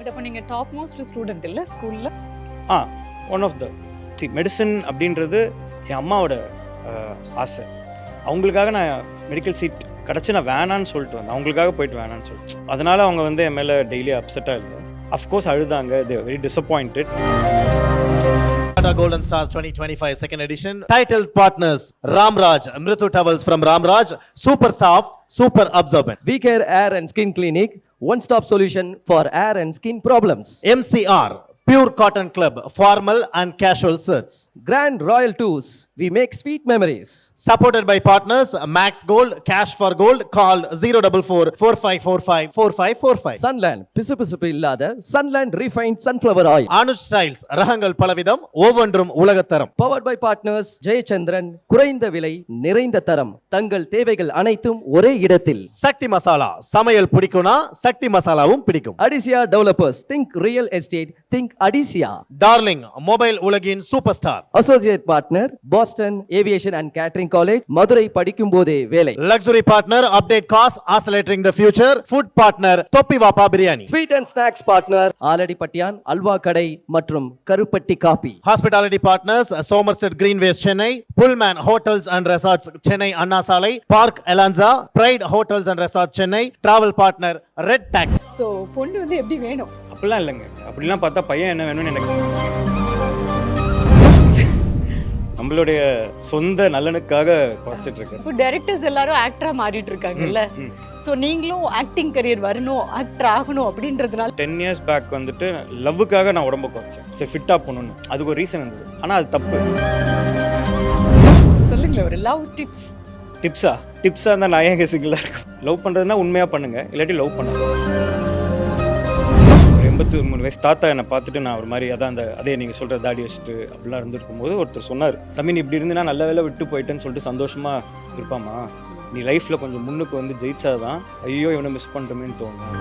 But அப்போ நீங்கள் top most student இல்லை ஸ்கூலில்? ஒன் ஆஃப் த மெடிசன் அப்படின்றது என் அம்மாவோட ஆசை. அவங்களுக்காக நான் மெடிக்கல் சீட் கிடச்சி நான் வேணான்னு சொல்லிட்டு வந்தேன். அவங்களுக்காக போயிட்டு வேணான்னு சொல்லிட்டு, அதனால் அவங்க வந்து என் மேலே டெய்லி அப்செட்டாக இல்லை. அஃப்கோர்ஸ் அழுதாங்க, they very disappointed. Golden Stars 2025 second edition. Titled partners Ramraj, Mritu Towels from Ramraj, super soft, super absorbent. We Care Air and Skin Clinic, one-stop solution for air and skin problems. MCR, Pure Cotton Club, formal and casual shirts. Grand Royal Tours, we make sweet memories. Supported by partners Max Gold, Cash for Gold, call 044 4545 4545. Sunland, பிசுபிசுப்பு இல்லாத Sunland refined sunflower oil. Anuj Styles, ரகங்கள் பலவிதம், ஒவ்வொன்றும் உலகத்தரம். Powered by partners Jayachandran, குறைந்த விலை நிறைந்த தரம், தங்கள் தேவைகள் அனைத்தும் ஒரே இடத்தில். சக்தி மசாலா, சமையல் பிடிக்கும்னா சக்தி மசாலாவும் பிடிக்கும். Adisia Developers, think real estate, think Adisia. Darling, mobile உலகின் super star. Associate partner Boston Aviation and Catering College, Madurai படிக்கும் போதே வேலை. Luxury partner Update Cost, accelerating the future. Food partner தொப்பி வாப்பா biryani. Sweet and snacks partner ஆலடிப்பட்டியான் halwa கடை மற்றும் கருப்பட்டி coffee. Hospitality partners Somerset Greenways Chennai, Pullman Hotels and Resorts Chennai Anna Salai, Park Elanza, Pride Hotels and Resorts Chennai. Travel partner Red Tax. So பொண்ணு வந்து எப்படி வேணும்? அப்படிலாம் இல்லைங்க. அப்படிலாம் பார்த்தா பையன் என்ன வேணும்னு எனக்கு நம்மளுடைய சொந்த நலனுக்காக குறைச்சிட்டு இருக்கேன். இப்போ டைரக்டர்ஸ் எல்லாரும் ஆக்டரா மாறிட்டு இருக்காங்கல்ல, ஸோ நீங்களும் ஆக்டிங் கரியர் வரணும், ஆக்டர் ஆகணும் அப்படின்றதுனால 10 years பேக் வந்துட்டு லவ்வுக்காக நான் உடம்பு குறைச்சேன். சரி ஃபிட்டாக போகணுன்னு, அதுக்கு ஒரு ரீசன் இருந்தது. ஆனால் அது தப்பு. சொல்லுங்களேன் ஒரு லவ் டிப்ஸ். டிப்ஸாக இருந்தால் நான் ஏன் சிங்கிளாக இருக்கும்? லவ் பண்ணுறதுனா உண்மையாக பண்ணுங்கள், இல்லாட்டி லவ் பண்ணுங்க. 83 வயசு தாத்தா என்னை பார்த்துட்டு நான் ஒரு மாதிரி அதே நீங்கள் சொல்கிற தாடி வச்சுட்டு அப்படிலாம் இருந்துருக்கும் போது ஒருத்தர் சொன்னார், தம்பி நீ இப்படி இருந்து நான் நல்ல வேலை விட்டு போயிட்டேன்னு சொல்லிட்டு சந்தோஷமாக இருப்பாமா, நீ லைஃப்பில் கொஞ்சம் முன்னுக்கு வந்து ஜெயிச்சாதான் ஐயோ இவனை மிஸ் பண்ணுறோமேன்னு தோணும்.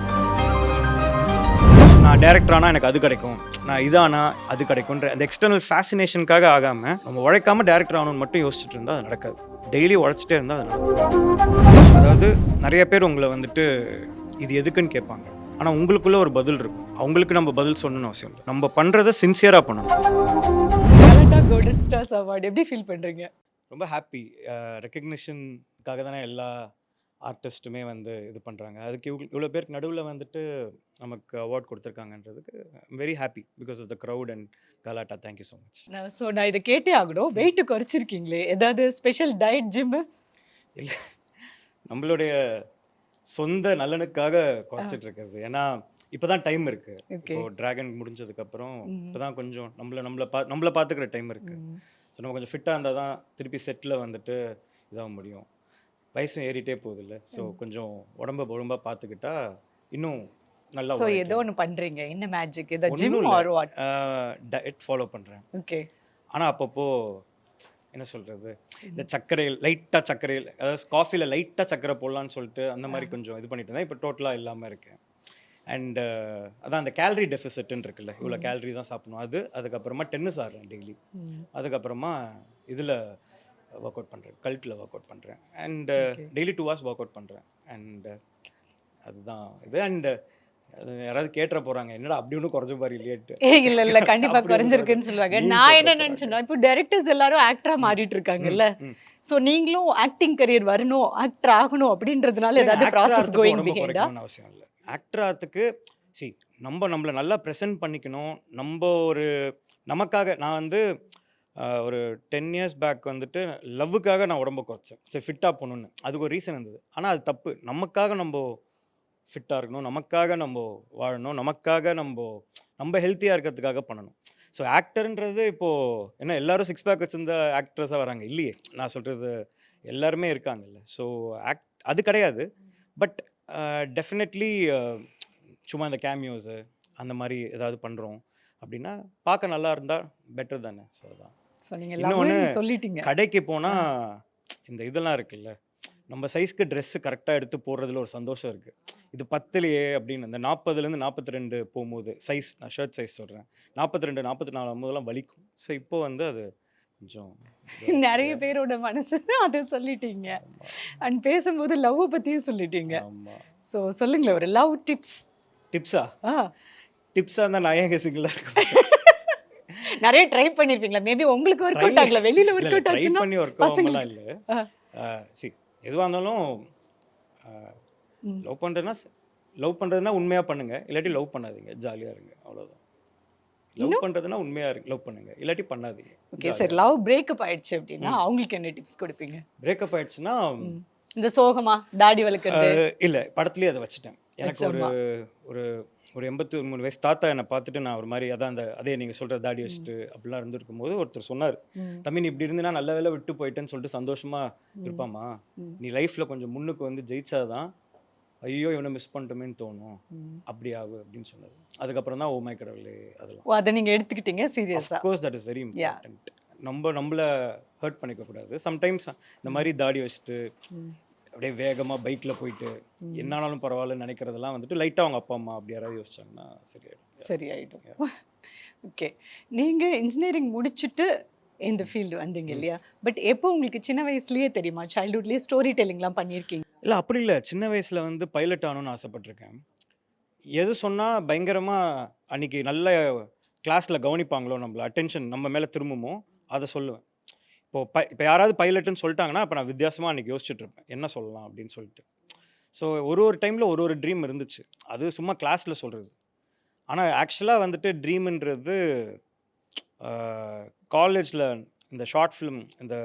நான் டேரக்டர் ஆனால் எனக்கு அது கிடைக்கும், நான் இதானா அது கிடைக்கும்ன்ற அந்த எக்ஸ்டர்னல் ஃபேசினேஷனுக்காக ஆகாமல் நம்ம உழைக்காமல் டேரக்டர் ஆகணும்னு மட்டும் யோசிச்சுட்டு இருந்தால் அது நடக்காது. டெய்லி உழைச்சிட்டே இருந்தால் அது நடக்கும். அதாவது நிறைய பேர் உங்களை வந்துட்டு இது எதுக்குன்னு கேட்பாங்க, ஆனால் உங்களுக்குள்ள ஒரு பதில் இருக்கும். அவங்களுக்கு நம்ம பதில் சொல்லணும்னு அவசியம் இல்லை. நம்ம பண்ணுறதை சின்சியராக பண்ணணும். கலாட்டா கோல்டன் ஸ்டார்ஸ் அவார்டு எப்படி ஃபீல் பண்ணுறீங்க? ரொம்ப ஹாப்பி. ரெக்கக்னிஷனுக்காக தானே எல்லா ஆர்டிஸ்ட்டுமே வந்து இது பண்ணுறாங்க. அதுக்கு இவ்வளோ பேருக்கு நடுவில் வந்துட்டு நமக்கு அவார்ட் கொடுத்துருக்காங்கன்றதுக்கு very happy because of the crowd and Galatta. Thank you so much. So நான் இதை கேட்டே ஆகணும், வெயிட் குறைச்சிருக்கீங்களே, ஏதாவது ஸ்பெஷல் டயட் ஜிம்மு? இல்லை, நம்மளுடைய சொந்த நலனுக்காக குறைச்சிட்டு இருக்கிறது. ஏன்னா இப்போதான் டைம் இருக்கு. இப்போ டிராகன் முடிஞ்சதுக்கப்புறம் இப்போதான் கொஞ்சம் நம்மளை பார்த்துக்கிற டைம் இருக்கு. ஸோ நம்ம கொஞ்சம் ஃபிட்டாக இருந்தால் தான் திருப்பி செட்டில் வந்துட்டு இதாக முடியும். வயசும் ஏறிட்டே போகுது இல்லை, ஸோ கொஞ்சம் ஒழுங்காக பார்த்துக்கிட்டா இன்னும் நல்லா. ஸோ ஏதோ ஒன்று பண்ணுறீங்க, என்ன மேஜிக்? ஏதோ gym or what? Diet follow பண்ணுறேன். ஓகே. ஆனால் அப்பப்போ என்ன சொல்கிறது, இந்த லைட்டாக சர்க்கரையில் அதாவது காஃபியில் லைட்டாக சர்க்கரை போடலான்னு சொல்லிட்டு அந்த மாதிரி கொஞ்சம் இது பண்ணிட்டு இருந்தேன். இப்போ டோட்டலாக இல்லாமல் இருக்கேன். அண்ட் அதான் அந்த கேலரி டெஃபிசிட்னு இருக்குல்ல, இவ்வளோ கேலரி தான் சாப்பிடணும் அது. அதுக்கப்புறமா டென்னிஸ் ஆடுறேன் டெய்லி. அதுக்கப்புறமா இதில் ஒர்க் அவுட் பண்ணுறேன், கல்ட்டில் ஒர்க் அவுட் பண்ணுறேன். And daily 2 hours work out பண்ணுறேன். அண்ட் அதுதான் இது. அண்ட் யாராவது கேட்டுற போறாங்க, என்னடா அப்படி ஒன்றும் குறைஞ்ச மாதிரி இல்லையேட்டு. இல்ல கண்டிப்பா குறைஞ்சிருக்குன்னு சொல்லுவாங்க. நான் என்ன நினைச்சேன்னா, இப்போ டைரக்டர்ஸ் எல்லாரும் ஆக்டரா மாறிட்டு இருக்காங்கல்ல, ஸோ நீங்களும் ஆக்டிங் கரியர் வரணும், ஆக்டர் ஆகணும் அப்படின்றதுனால ஏதாவது ப்ராசஸ் கோயிங் பிஹைண்டா? அவசியம் இல்லை. ஆக்டர் ஆகிறதுக்கு நம்மளை நல்லா ப்ரெசென்ட் பண்ணிக்கணும். நம்ம ஒரு நமக்காக நான் வந்து ஒரு 10 years பேக் வந்துட்டு லவ்வுக்காக நான் உடம்பு குறைச்சேன். சரி ஃபிட்டாக போகணுன்னு, அதுக்கு ஒரு ரீசன் இருந்தது. ஆனால் அது தப்பு. நமக்காக நம்ம ஃபிட்டாக இருக்கணும், நமக்காக நம்ம வாழணும், நமக்காக நம்ம ஹெல்த்தியாக இருக்கிறதுக்காக பண்ணணும். ஸோ ஆக்டர்ன்றது இப்போது என்ன எல்லாரும் 6 பேக் வச்சுருந்த ஆக்ட்ரஸாக வராங்க இல்லையே. நான் சொல்கிறது எல்லாருமே இருக்காங்கல்ல. ஸோ அது கிடையாது. பட் டெஃபினெட்லி சும்மா இந்த கேமியோஸு அந்த மாதிரி ஏதாவது பண்ணுறோம் அப்படின்னா பார்க்க நல்லா இருந்தால் பெட்டர் தானே. ஸோ அதான். இன்னொன்று சொல்லிட்டீங்க, கடைக்கு போனால் இந்த இதெல்லாம் இருக்குல்ல, நம்ம சைஸ்க்கு ட்ரெஸ்ஸு கரெக்டாக எடுத்து போடுறதுல ஒரு சந்தோஷம் இருக்குது. இது 10லேயே அப்படின்னு இந்த 40லேருந்து 42 போகும்போது சைஸ், நான் ஷர்ட் சைஸ் சொல்கிறேன், 42 44 ஆகும்போதெல்லாம் வலிக்கும். ஸோ இப்போ வந்து அது கொஞ்சம் நிறைய பேரோட மனசு அதை சொல்லிட்டீங்க. அண்ட் பேசும்போது லவ் பற்றியும் சொல்லிட்டீங்க. ஸோ சொல்லுங்களேன் ஒரு லவ் டிப்ஸா? டிப்ஸாக இருந்தால் நான் ஏங்க சிங்கிளாக இருக்கேன்? நிறைய ட்ரை பண்ணிருப்பீங்களா? மேபி உங்களுக்கு ஒர்க் அவுட் ஆகல, வெளியில ஒர்க் அவுட் ட்ரை ஆச்சுன்னா பண்ணி ஒர்க் பசங்களுக்கு- ஆகாமலாம் இல்லை. சி எதுவாக இருந்தாலும் லவ் பண்ணுறதுனா உண்மையாக பண்ணுங்க, இல்லாட்டி லவ் பண்ணாதீங்க, ஜாலியாக இருங்க, அவ்வளோதான். லவ் பண்ணுறதுனா உண்மையாக இருக்கு, லவ் பண்ணுங்க, இல்லாட்டி பண்ணாதீங்க. ஓகே சார், லவ் பிரேக்கப் ஆயிடுச்சு அப்படின்னா அவங்களுக்கு என்ன டிப்ஸ் கொடுப்பீங்க? பிரேக்கப் ஆயிடுச்சுன்னா இந்த சோகமா தாடி வளர்க்கறது? இல்லை, படத்துலேயே அதை வச்சுட்டேன். எனக்கு ஒரு ஒரு ஒரு 83 வயசு தாத்தா என்னை பார்த்துட்டு நான் ஒரு மாதிரி அதான் அதே நீங்கள் சொல்கிற தாடி வச்சுட்டு அப்படிலாம் இருந்திருக்கும் போது ஒருத்தர் சொன்னார், தம்பி நீ இப்படி இருந்துன்னா நல்ல வேலை விட்டு போயிட்டேன்னு சொல்லிட்டு சந்தோஷமா இருப்பாமா, நீ லைஃப்பில் கொஞ்சம் முன்னுக்கு வந்து ஜெயிச்சாதான் ஐயோ இவனை மிஸ் பண்ணிட்டோமேன்னு தோணும், அப்படி ஆகு அப்படின்னு சொன்னார். அதுக்கப்புறம் தான் ஓ மை கடவுளே அதெல்லாம். ஓ, அதை நீங்க எடுத்துக்கிட்டீங்க சீரியஸா? Course that is very important. நம்மளை ஹர்ட் பண்ணிக்க கூடாது. சம்டைம்ஸ் இந்த மாதிரி தாடி வச்சுட்டு அப்படியே வேகமாக பைக்கில் போயிட்டு என்னாலும் பரவாயில்லன்னு நினைக்கிறதெல்லாம் வந்துட்டு லைட்டாக அவங்க அப்பா அம்மா அப்படி யாராவது யோசிச்சாங்கன்னா சரியாயிடும். ஓகே, நீங்கள் இன்ஜினியரிங் முடிச்சுட்டு இந்த ஃபீல்டு வந்தீங்க இல்லையா? பட் எப்போ உங்களுக்கு சின்ன வயசுலேயே தெரியுமா, சைல்ட்ஹுட்லேயே ஸ்டோரி டெல்லிங்லாம் பண்ணியிருக்கீங்க? இல்லை அப்படி இல்லை, சின்ன வயசில் வந்து பைலட் ஆகணும்னு ஆசைப்பட்டிருக்கேன். எது சொன்னால் பயங்கரமாக அன்றைக்கி நல்ல கிளாஸில் கவனிப்பாங்களோ, நம்மள அட்டென்ஷன் நம்ம மேலே திரும்புமோ அதை சொல்லுவேன். இப்போ யாராவது பைலட்டுன்னு சொல்லிட்டாங்கன்னா அப்போ நான் வித்தியாசமாக அன்றைக்கி யோசிச்சுட்டு இருப்பேன் என்ன சொல்லலாம் அப்படின்னு சொல்லிட்டு. ஸோ ஒரு டைமில் ஒரு ட்ரீம் இருந்துச்சு, அது சும்மா கிளாஸில் சொல்கிறது. ஆனால் ஆக்சுவலாக வந்துட்டு ட்ரீம்ன்றது காலேஜில் இந்த ஷார்ட் ஃபிலிம் இந்த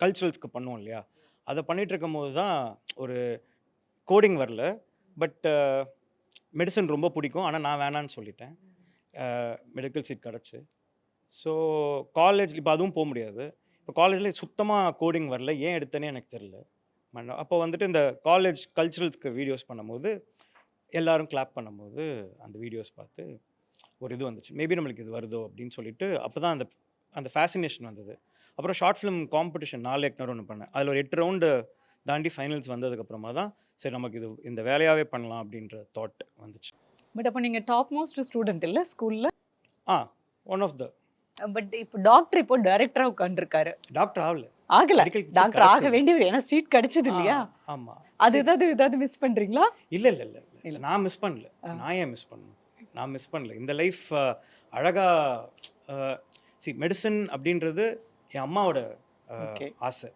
கல்ச்சுரல்ஸ்க்கு பண்ணுவோம் இல்லையா, அதை பண்ணிகிட்டு இருக்கும் போது தான் ஒரு கோடிங் வரல. பட் மெடிசன் ரொம்ப பிடிக்கும், ஆனால் நான் வேணான்னு சொல்லிட்டேன். மெடிக்கல் சீட் கிடச்சி. ஸோ காலேஜ் இப்போ அதுவும் போக முடியாது. இப்போ காலேஜில் சுத்தமாக கோடிங் வரல, ஏன் எடுத்தேனே எனக்கு தெரில. அப்போ வந்துட்டு இந்த காலேஜ் கல்ச்சுரல்ஸ்க்கு வீடியோஸ் பண்ணும்போது எல்லோரும் கிளாப் பண்ணும்போது அந்த வீடியோஸ் பார்த்து ஒரு இது வந்துச்சு, மேபி நம்மளுக்கு இது வருதோ அப்படின்னு சொல்லிட்டு அப்போ தான் அந்த ஃபேசினேஷன் வந்தது. அப்புறம் ஷார்ட் ஃபிலிம் காம்படிஷன் 4 இயக்குனர் ஒன்று பண்ணேன். அதில் ஒரு 8 ரவுண்டு தாண்டி ஃபைனல்ஸ் வந்ததுக்கப்புறமா தான் சரி நமக்கு இந்த வேலையாகவே பண்ணலாம் அப்படின்ற தாட் வந்துச்சு. பட் அப்போ நீங்கள் டாப் மோஸ்ட் ஸ்டூடெண்ட் இல்லை ஸ்கூலில்? One of the. பட் இப்போ டாக்டர் இப்போ டைரக்டராக உட்காந்துருக்காரு. டாக்டர் ஆகல, ஆகல, Medical seat டாக்டர் ஆக கிடைச்சது. வேண்டியவர், ஏன்னா சீட் கிடைச்சது இல்லையா? ஆமாம். அது ஏதாவது மிஸ் பண்ணுறீங்களா? இல்லை இல்லை இல்லை இல்லை, நான் மிஸ் பண்ணல. நான் ஏன் மிஸ் பண்ணணும்? நான் மிஸ் பண்ணல. இந்த லைஃப் அழகாக மெடிசன் அப்படின்றது என் அம்மாவோட ஆசை.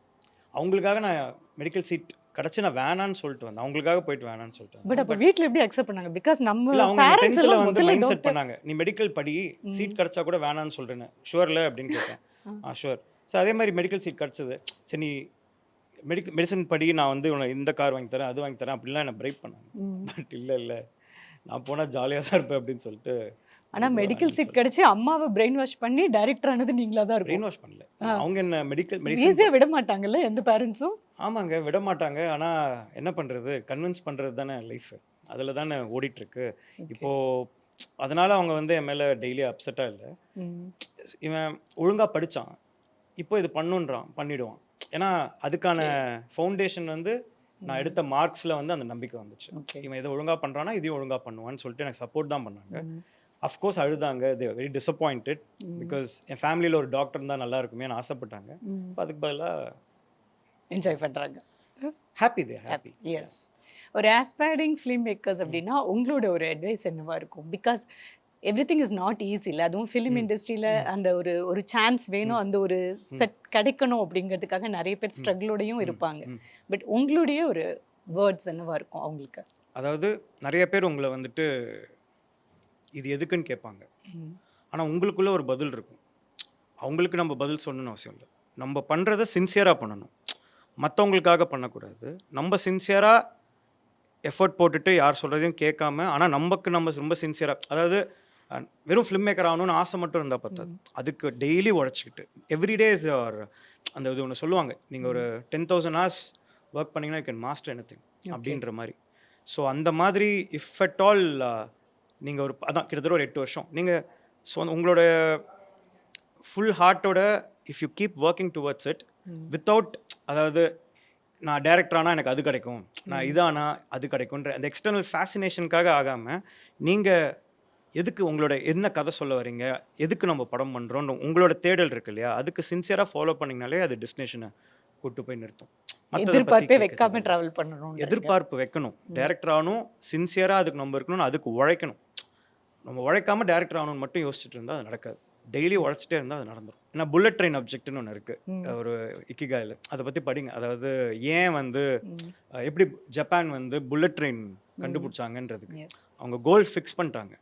அவங்களுக்காக நான் மெடிக்கல் சீட் கிடச்சி நான் வேணான்னு சொல்லிட்டு வந்தேன், அவங்களுக்காக போயிட்டு வேணான்னு சொல்லிட்டு வந்தேன். பட் அப்போ வீட்டில் எப்படி அக்செப்ட் பண்ணாங்க? பிகாஸ் நம்ம இல்லை, அவங்க பேரண்ட்ஸ் 10th எல்லாம் வந்து முதல்ல மைண்ட் செட் டாக்டர். பண்ணாங்க, நீ மெடிக்கல் படி, சீட் கிடச்சா கூட வேணான்னு சொல்கிறேன்னு. ஷுவரில் அப்படின்னு கேட்டேன். ஷுவர். ஸோ அதே மாதிரி மெடிக்கல் சீட் கிடச்சது. சரி நீ மெடிசன் படி, நான் வந்து உனக்கு இந்த கார் வாங்கி தரேன், அது வாங்கி தரேன் அப்படிலாம் என்னை பிரைப் பண்ணாங்க. பட் இல்லை நான் போனால் ஜாலியாக தான் இருப்பேன் அப்படின்னு சொல்லிட்டு. ஆனால் மெடிக்கல் சீட் கிடைச்சி அம்மாவை பிரெயின் வாஷ் பண்ணி டைரக்டர் ஆனது நீங்களா தான் இருக்கும். பிரெயின் வாஷ் பண்ணல, அவங்க என்ன மெடிசன் ஈஸியாக விட மாட்டாங்கல்ல எந்த பேரண்ட்ஸும்? ஆமாங்க, விட மாட்டாங்க. ஆனால் என்ன பண்ணுறது, கன்வின்ஸ் பண்ணுறது தானே லைஃப், அதில் தானே ஓடிட்டுருக்கு இப்போது. அதனால் அவங்க வந்து என் மேலே டெய்லி அப்செட்டாக இல்லை. இவன் ஒழுங்காக படித்தான், இப்போ இது பண்ணுன்றான், பண்ணிவிடுவான். ஏன்னா அதுக்கான ஃபவுண்டேஷன் வந்து நான் எடுத்த மார்க்ஸில் வந்து அந்த நம்பிக்கை வந்துச்சு. இவன் இதை ஒழுங்காக பண்ணுறான்னா இதையும் ஒழுங்காக பண்ணுவான்னு சொல்லிட்டு எனக்கு சப்போர்ட் தான் பண்ணாங்க. அஃப்கோர்ஸ் அழுதாங்க, தே வெரி டிசப்பாயிண்டட். பிகாஸ் என் ஃபேமிலியில் ஒரு டாக்டர் தான் நல்லா இருக்குமேன்னு ஆசைப்பட்டாங்க. அதுக்கு பதிலாக என்ஜாய் பண்ணுறாங்க. ஹாப்பி, தே ஹாப்பி. எஸ். ஒரு ஆஸ்பைரிங் ஃபிலிம் மேக்கர்ஸ் அப்படின்னா உங்களோட ஒரு அட்வைஸ் என்னவா இருக்கும்? Because everything is not easy இல்லை, அதுவும் ஃபிலிம் இண்டஸ்ட்ரியில் அந்த ஒரு சான்ஸ் வேணும், அந்த ஒரு செட் கிடைக்கணும் அப்படிங்கிறதுக்காக நிறைய பேர் ஸ்ட்ரகிளோடையும் இருப்பாங்க. பட் உங்களுடைய ஒரு வேர்ட்ஸ் என்னவா இருக்கும் அவங்களுக்கு? அதாவது நிறைய பேர் உங்களை வந்துட்டு இது எதுக்குன்னு கேட்பாங்க, ஆனால் உங்களுக்குள்ள ஒரு பதில் இருக்கும். அவங்களுக்கு நம்ம பதில் சொல்லணும்னு அவசியம் இல்லை. நம்ம பண்ணுறதை சின்சியராக பண்ணணும், மற்றவங்களுக்காக பண்ணக்கூடாது. நம்ம சின்சியராக எஃபர்ட் போட்டுட்டு யார் சொல்கிறதையும் கேட்காம, ஆனால் நம்ம ரொம்ப சின்சியராக, அதாவது வெறும் ஃபிலிம் மேக்கர் ஆகணும்னு ஆசை மட்டும் இருந்தால் பத்தாது, அதுக்கு டெய்லி உழைச்சிக்கிட்டு எவ்ரிடே இஸ் அந்த இது ஒன்று சொல்லுவாங்க, நீங்கள் ஒரு 10,000 hours ஒர்க் பண்ணிங்கன்னா யூ கேன் மாஸ்டர் எனிதிங் அப்படின்ற மாதிரி. ஸோ அந்த மாதிரி இஃப் அட் ஆல் நீங்கள் அதான் கிட்டத்தட்ட ஒரு 8 வருஷம் நீங்கள் உங்களோட ஃபுல் ஹார்ட்டோட if you keep working towards it without, அதாவது நான் டைரக்டர் ஆனால் எனக்கு அது கிடைக்கும், நான் இதானா அது கிடைக்கும்ன்ற அந்த எக்ஸ்டர்னல் ஃபேசினேஷனுக்காக ஆகாமல், நீங்கள் எதுக்கு உங்களோட என்ன கதை சொல்ல வரீங்க, எதுக்கு நம்ம படம் பண்ணுறோன்னு உங்களோட தேடல் இருக்கு இல்லையா, அதுக்கு சின்சியராக ஃபாலோ பண்ணிங்கனாலே அது டெஸ்டினேஷனை கூட்டு போய் நிறுத்தும். எதிர்பார்ப்பே வைக்காம ட்ராவல் பண்ணணும். எதிர்பார்ப்பு வைக்கணும், டைரக்டர் ஆகணும், சின்சியராக அதுக்கு நம்ம இருக்கணும், அதுக்கு உழைக்கணும். நம்ம உழைக்காம டேரக்டர் ஆகணும்னு மட்டும் யோசிச்சுட்டு இருந்தால் அது நடக்காது. டெய்லி உழைச்சிட்டே இருந்தால் அது நடந்துடும். ஏன்னா புல்லட் ட்ரெயின் அப்ஜெக்ட்னு ஒன்று இருக்குது ஒரு இக்கிகாயில், அதை பற்றி படிங்க. அதாவது ஏன் வந்து எப்படி ஜப்பான் வந்து புல்லட் ட்ரெயின் கண்டுபிடிச்சாங்கன்றதுக்கு எஸ் அவங்க கோல் ஃபிக்ஸ் பண்ணிட்டாங்க.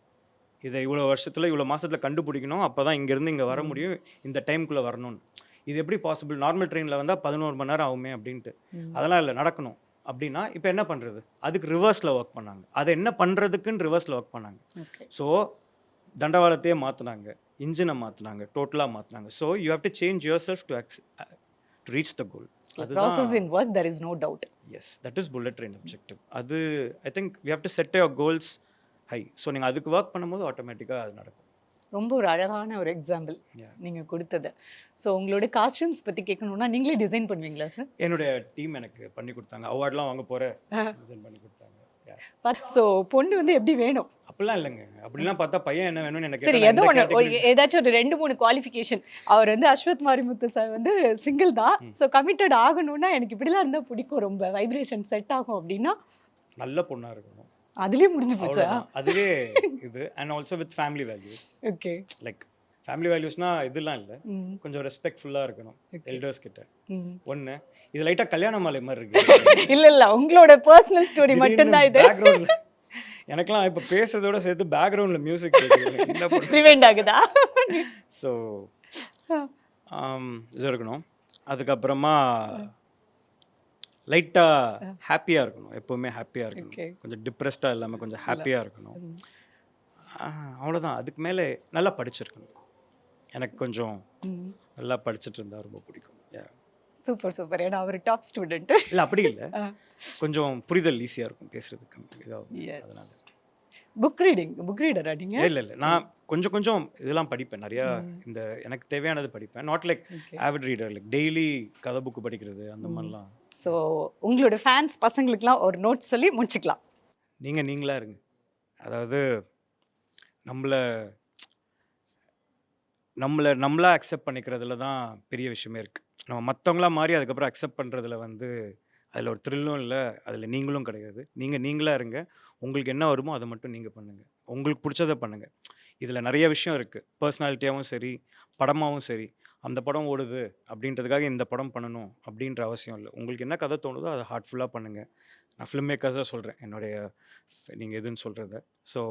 இதை இவ்வளோ வருஷத்தில் இவ்வளோ மாதத்தில் கண்டுபிடிக்கணும், அப்போ தான் இங்கேருந்து இங்கே வர முடியும், இந்த டைமுக்குள்ளே வரணும்னு. இது எப்படி பாசிபிள்? நார்மல் ட்ரெயினில் வந்தால் 11 மணி நேரம் ஆகுமே அப்படின்ட்டு. அதெல்லாம் இல்லை, நடக்கணும் அப்படின்னா இப்போ என்ன பண்ணுறது? அதுக்கு ரிவர்ஸில் ஒர்க் பண்ணாங்க. அதை என்ன பண்ணுறதுக்குன்னு ரிவர்ஸில் ஒர்க் பண்ணாங்க. ஓகே ஸோ தண்டவாளத்தையே மாற்றினாங்க, இன்ஜினை மாற்றினாங்க, டோட்டலாக மாற்றினாங்க. So you have to change yourself to reach the goal. Process in work there is no doubt. Yes, that is bullet train objective. அது I think we have to set your goals high. So நீங்கள் அதுக்கு work பண்ணும்போது ஆட்டோமேட்டிக்காக அது நடக்கும். ரொம்ப ஒரு அழகான ஒரு எக்ஸாம்பிள் Yeah. நீங்கள் கொடுத்தது. ஸோ உங்களோட காஸ்டியூம்ஸ் பற்றி கேட்கணும்னா நீங்களே டிசைன் பண்ணுவீங்களா சார்? என்னுடைய டீம் எனக்கு பண்ணி கொடுத்தாங்க. அவார்ட்லாம் வாங்க போகிற டிசைன் பண்ணி கொடுத்தாங்க. ஸோ பொண்ணு வந்து எப்படி வேணும்? அப்படிலாம் இல்லைங்க. அப்படிலாம் பார்த்தா பையன் என்ன வேணும்னு எனக்கு சரி, கேட்டா ஏதோ நான் எந்த ஒன்று category- ஏதாச்சும் ஒரு 2-3 குவாலிஃபிகேஷன். அவர் வந்து அஸ்வத் மாரிமுத்து சார் வந்து சிங்கிள் தான். ஸோ கமிட்டட் ஆகணும்னா எனக்கு இப்படிலாம் இருந்தால் பிடிக்கும், ரொம்ப வைப்ரேஷன் செட் ஆகும் அப்படின்னா நல்ல பொண்ணாக இருக்கணும், அதுலேயே முடிஞ்சு போச்சா? அவ்வளோதான். அதுவே இது. And also with family values. Okay. Like family வேல்யூஸ்னால் இதெல்லாம் இல்லை, கொஞ்சம் ரெஸ்பெக்ட்ஃபுல்லாக இருக்கணும் எல்டர்ஸ் கிட்ட. ஒன்று இது லைட்டாக கல்யாண மாலை மாதிரி இருக்கு. இல்ல இல்ல, உங்களோட பர்சனல் ஸ்டோரி மட்டும்தான் இது. பேக்ரவுண்டில் எனக்கெல்லாம் இப்போ பேசுறதோட சேர்த்து பேக்ரவுண்டில் மியூசிக் என்ன பண்ண. ரிவைண்ட் ஆகுதா? ஸோ இது இருக்கணும். அதுக்கப்புறமா லைட்டாக ஹாப்பியாக இருக்கணும், எப்போவுமே ஹாப்பியாக இருக்கணும். Okay. கொஞ்சம் டிப்ரெஸ்டாக இல்லாமல் கொஞ்சம் ஹாப்பியாக இருக்கணும். அவ்வளோதான். அதுக்கு மேலே நல்லா படிச்சிருக்கணும். எனக்கு கொஞ்சம் நல்லா படிச்சுட்டு இருந்தால் ரொம்ப பிடிக்கும். Super super. ஏன்னா அவர் டாப் ஸ்டூடெண்ட். இல்லை அப்படி இல்லை, கொஞ்சம் புரிதல் ஈஸியாக இருக்கும் பேசுறதுக்கு இதாகும். அதனால புக் ரீடரா நீங்க? இல்லை நான் கொஞ்சம் கொஞ்சம் இதெல்லாம் படிப்பேன். நிறையா இந்த எனக்கு தேவையானது படிப்பேன். Not like Avid reader, like daily கதை புக்கு படிக்கிறது அந்த மாதிரிலாம். ஸோ உங்களோட ஃபேன்ஸ் பசங்களுக்குலாம் ஒரு நோட் சொல்லி முடிச்சுக்கலாம். நீங்களா இருங்க. அதாவது நம்மளா அக்செப்ட் பண்ணிக்கிறதுல தான் பெரிய விஷயமே இருக்குது. நம்ம மற்றவங்களா மாறி அதுக்கப்புறம் அக்செப்ட் பண்ணுறதுல வந்து அதில் ஒரு த்ரில்லும் இல்லை, அதில் நீங்களும் கிடையாது. நீங்களாக இருங்க. உங்களுக்கு என்ன வருமோ அதை மட்டும் நீங்கள் பண்ணுங்கள், உங்களுக்கு பிடிச்சதை பண்ணுங்கள். இதில் நிறைய விஷயம் இருக்குது, பர்சனாலிட்டியாகவும் சரி படமாகவும் சரி. அந்த படம் ஓடுது அப்படின்றதுக்காக இந்த படம் பண்ணணும் அப்படின்ற அவசியம் இல்லை. உங்களுக்கு என்ன கதை தோணுதோ அதை ஹார்ட்ஃபுல்லாக பண்ணுங்கள். நான் ஃபிலிம் மேக்கர்ஸாக சொல்கிறேன், என்னுடைய நீங்கள் எதுன்னு சொல்கிறத. So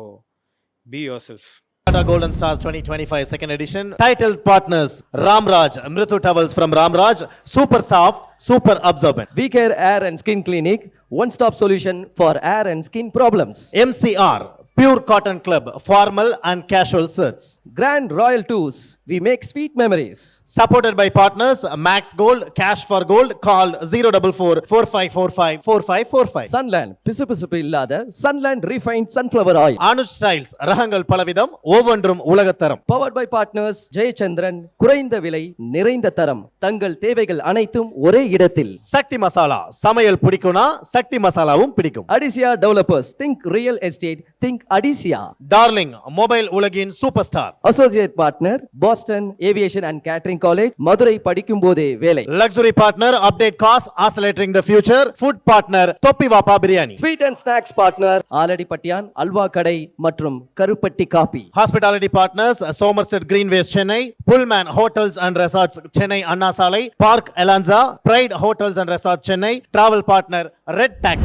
be your self. Tata Golden Stars 2025 second edition. Titled partners Ramraj, Mritu Towels from Ramraj, super soft, super absorbent. We Care Hair and Skin Clinic, one-stop solution for hair and skin problems. MCR, Pure Cotton Club, formal and casual shirts. Grand Royal Tours, we make sweet memories. Supported by partners Max Gold, Cash for Gold, call 044 4545 4545. Sunland, பிசுபிசுப்பு இல்லாத Sunland Refined Sunflower Oil. Anuj Styles, ரகங்கள் பலவிதம், ஒவ்வொன்றும் உலகத்தரம். Powered by partners Jayachandran, குறைந்த விலை நிறைந்த தரம், தங்கள் தேவைகள் அனைத்தும் ஒரே இடத்தில். சக்தி மசாலா, சமையல் பிடிக்கும்னா சக்தி மசாலாவும் பிடிக்கும். Adisia Developers, think real estate, think Adisia. Darling, mobile உலகின் super star. Associate partner Boston Aviation and Catering College, Madurai படிக்கும் போதே வேலை. Luxury partner Update Cars, accelerating the future. Food partner Topi Vapa Biryani. Sweet and snacks partner ஆலடிப்பட்டியான் halwa கடை மற்றும் கருப்பட்டி coffee. Hospitality partners Somerset Greenways Chennai, Pullman Hotels and Resorts Chennai Anna Salai, Park Elanza, Pride Hotels and Resorts Chennai, travel partner Red Taxi.